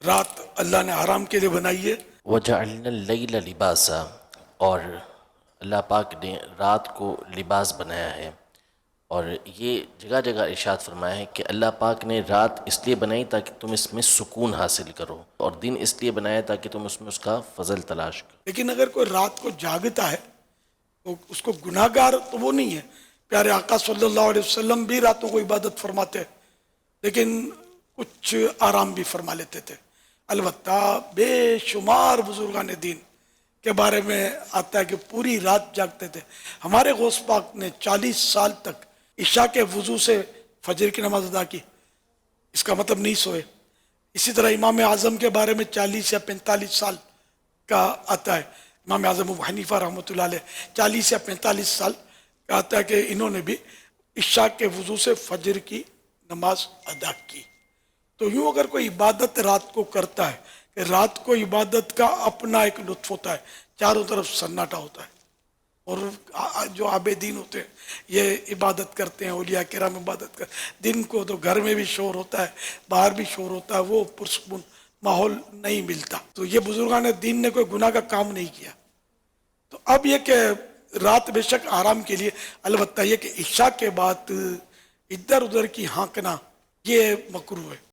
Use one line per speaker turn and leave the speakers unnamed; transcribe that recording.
رات اللہ نے آرام کے لیے بنائی ہے۔
وَجَعَلْنَا اللَّيْلَ لِبَاسًا، اور اللہ پاک نے رات کو لباس بنایا ہے۔ اور یہ جگہ جگہ ارشاد فرمایا ہے کہ اللہ پاک نے رات اس لیے بنائی تاکہ تم اس میں سکون حاصل کرو، اور دن اس لیے بنایا تاکہ تم اس میں اس کا فضل تلاش کرو۔
لیکن اگر کوئی رات کو جاگتا ہے تو اس کو گناہ گار تو وہ نہیں ہے۔ پیارے آقا صلی اللہ علیہ وسلم بھی راتوں کو عبادت فرماتے ہیں، لیکن کچھ آرام بھی فرما لیتے تھے۔ البتہ بے شمار بزرگان دین کے بارے میں آتا ہے کہ پوری رات جاگتے تھے۔ ہمارے غوث پاک نے 40 سال تک عشاء کے وضو سے فجر کی نماز ادا کی، اس کا مطلب نہیں سوئے۔ اسی طرح امام اعظم کے بارے میں 40 یا 45 سال کا آتا ہے۔ امام اعظم ابو حنیفہ رحمۃ اللہ علیہ 40 یا 45 سال کا آتا ہے کہ انہوں نے بھی عشاء کے وضو سے فجر کی نماز ادا کی۔ تو یوں اگر کوئی عبادت رات کو کرتا ہے کہ رات کو عبادت کا اپنا ایک لطف ہوتا ہے، چاروں طرف سناٹا ہوتا ہے، اور جو عابدین ہوتے ہیں یہ عبادت کرتے ہیں، اولیاء کرام عبادت کرتے ہیں، دن کو تو گھر میں بھی شور ہوتا ہے، باہر بھی شور ہوتا ہے، وہ پرسکون ماحول نہیں ملتا۔ تو یہ بزرگان دین نے کوئی گناہ کا کام نہیں کیا۔ تو اب یہ کہ رات بے شک آرام کے لیے، البتہ یہ کہ عشاء کے بعد ادھر ادھر کی ہانکنا یہ مکروہ ہے۔